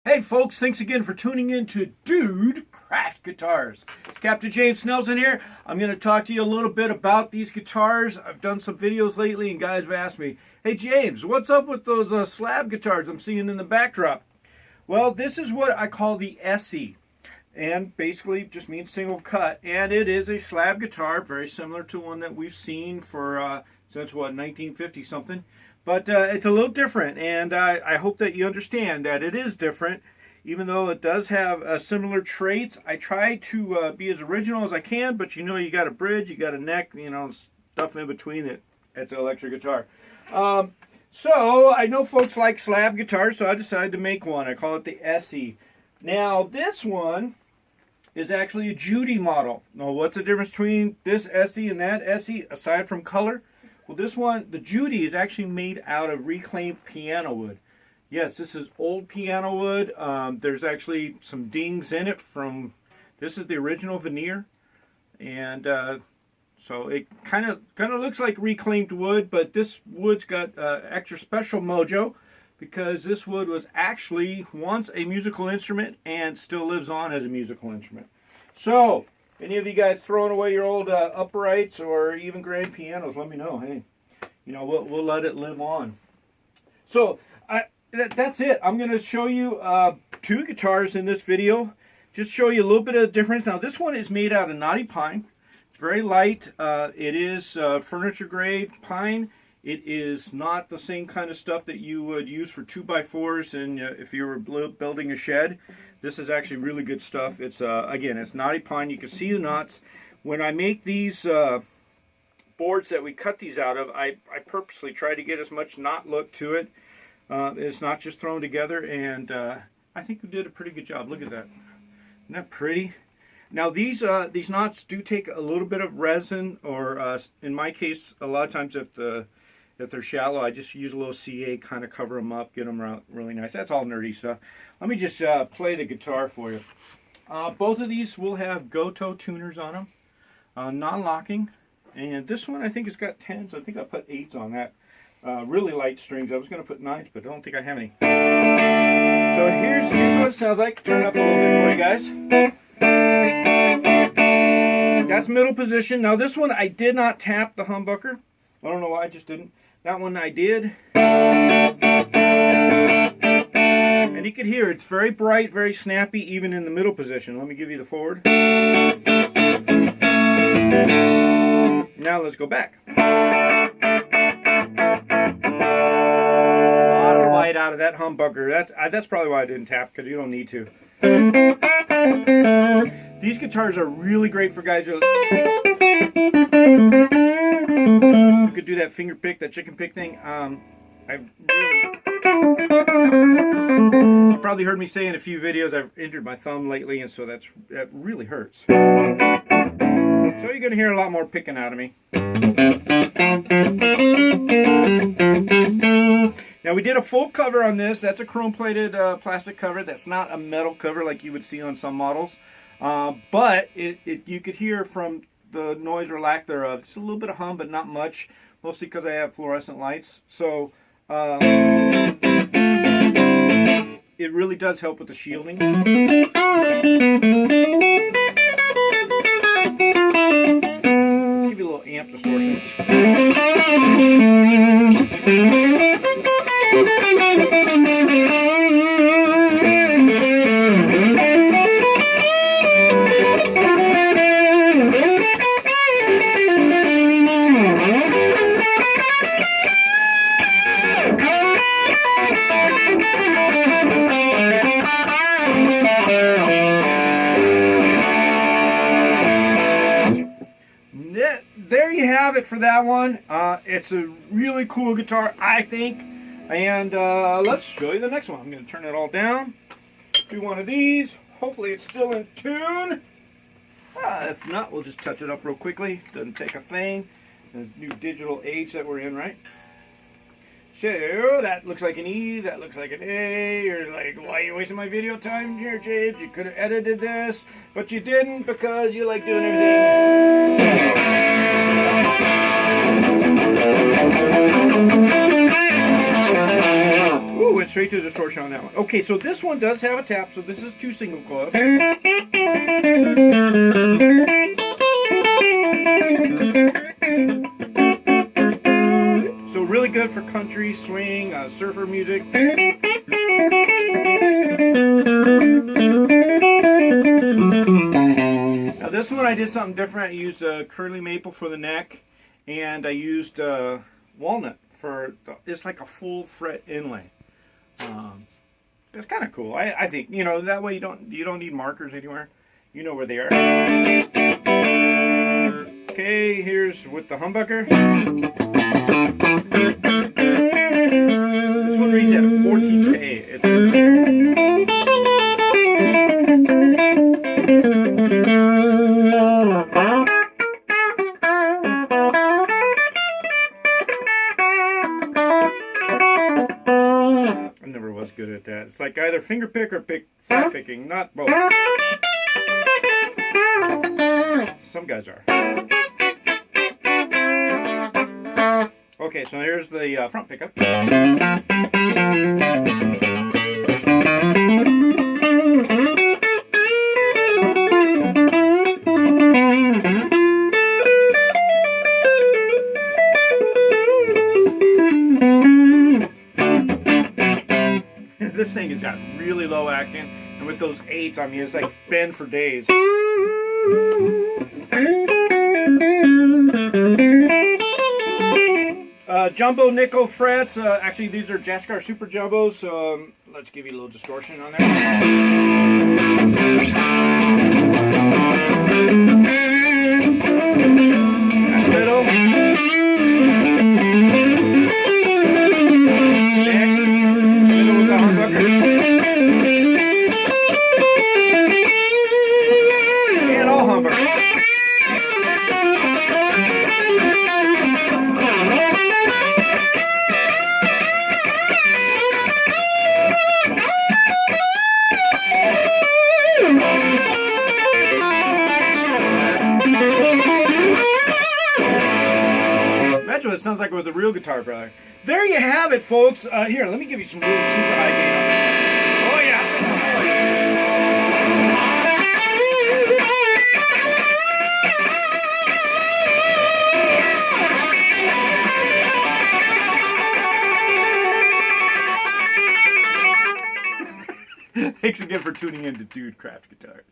Hey folks, thanks again for tuning in to Dude Craft Guitars. It's Captain James Nelson here. I'm going to talk to you a little bit about these guitars. I've done some videos lately and guys have asked me, hey James, what's up with those slab guitars I'm seeing in the backdrop? Well, this is what I call the Essie, and basically just means single cut, and it is a slab guitar, very similar to one that we've seen for since what, 1950 something. But it's a little different, and I hope that you understand that it is different. Even though it does have similar traits, I try to be as original as I can, but you know, you got a bridge, you got a neck, you know, stuff in between it. It's an electric guitar. So I know folks like slab guitars, so I decided to make one. I call it the Essie. Now this one is actually a Judy model. Now what's the difference between this Essie and that Essie, aside from color? Well, this one, the Judy, is actually made out of reclaimed piano wood. Yes, this is old piano wood. There's actually some dings in it from, this is the original veneer. And so it kind of looks like reclaimed wood, but this wood's got extra special mojo because this wood was actually once a musical instrument and still lives on as a musical instrument. So, any of you guys throwing away your old uprights or even grand pianos, let me know. Hey, you know, we'll let it live on. So that's it. I'm going to show you two guitars in this video. Just show you a little bit of difference. Now this one is made out of knotty pine. It's very light. It is furniture grade pine. It is not the same kind of stuff that you would use for 2x4s and if you were building a shed. This is actually really good stuff. It's again, it's knotty pine. You can see the knots. When I make these boards that we cut these out of, I purposely try to get as much knot look to it. It's not just thrown together, and I think we did a pretty good job. Look at that. Isn't that pretty? Now these knots do take a little bit of resin, or in my case, a lot of times if they're shallow, I just use a little CA, kind of cover them up, get them out really nice. That's all nerdy stuff. Let me just play the guitar for you. Both of these will have Goto tuners on them, non-locking. And this one I think has got 10s. I think I put 8s on that. Really light strings. I was going to put 9s, but I don't think I have any. So here's what it sounds like. Turn it up a little bit for you guys. That's middle position. Now this one I did not tap the humbucker. I don't know why, I just didn't. That one I did. And you can hear it's very bright, very snappy, even in the middle position. Let me give you the forward. Now let's go back. A lot of bite out of that humbucker. That's probably why I didn't tap, because you don't need to. These guitars are really great for guys who could do that finger pick, that chicken pick thing. You probably heard me say in a few videos I've injured my thumb lately, and so that really hurts. So you're going to hear a lot more picking out of me. Now we did a full cover on this. That's a chrome-plated plastic cover. That's not a metal cover like you would see on some models. But you could hear from the noise or lack thereof. Just a little bit of hum, but not much. Mostly because I have fluorescent lights. So it really does help with the shielding. Let's give you a little amp distortion. There you have it for that one. It's a really cool guitar, I think. And let's show you the next one. I'm going to turn it all down. Do one of these. Hopefully it's still in tune. If not, we'll just touch it up real quickly. Doesn't take a thing. The new digital age that we're in, right? So that looks like an E, that looks like an A. You're like, why are you wasting my video time here, James? You could have edited this, but you didn't because you like doing everything. Ooh, it straight to distortion on that one. Okay, so this one does have a tap, so this is 2 single coils. So really good for country, swing, surfer music. Now this one I did something different. I used curly maple for the neck, and I used walnut for it's like a full fret inlay. It's kind of cool. I think, you know, that way you don't need markers anywhere. You know where they are. Okay, here's with the humbucker. This one reads at 14K. It's I never was good at that. It's like either finger pick or flat picking, not both. Some guys are. Okay, so here's the front pickup. This thing has got really low action, and with those 8s, I mean, it's like bend for days. Jumbo nickel frets. Actually, these are Jaskar Super Jumbos. So let's give you a little distortion on there. That's middle. Neck. Middle with the humbucker. And all humbucker. That's what it sounds like with a real guitar, brother. There you have it, folks. Here, let me give you some really super high gain on this. Oh, yeah. Thanks again for tuning in to Dude Craft Guitars.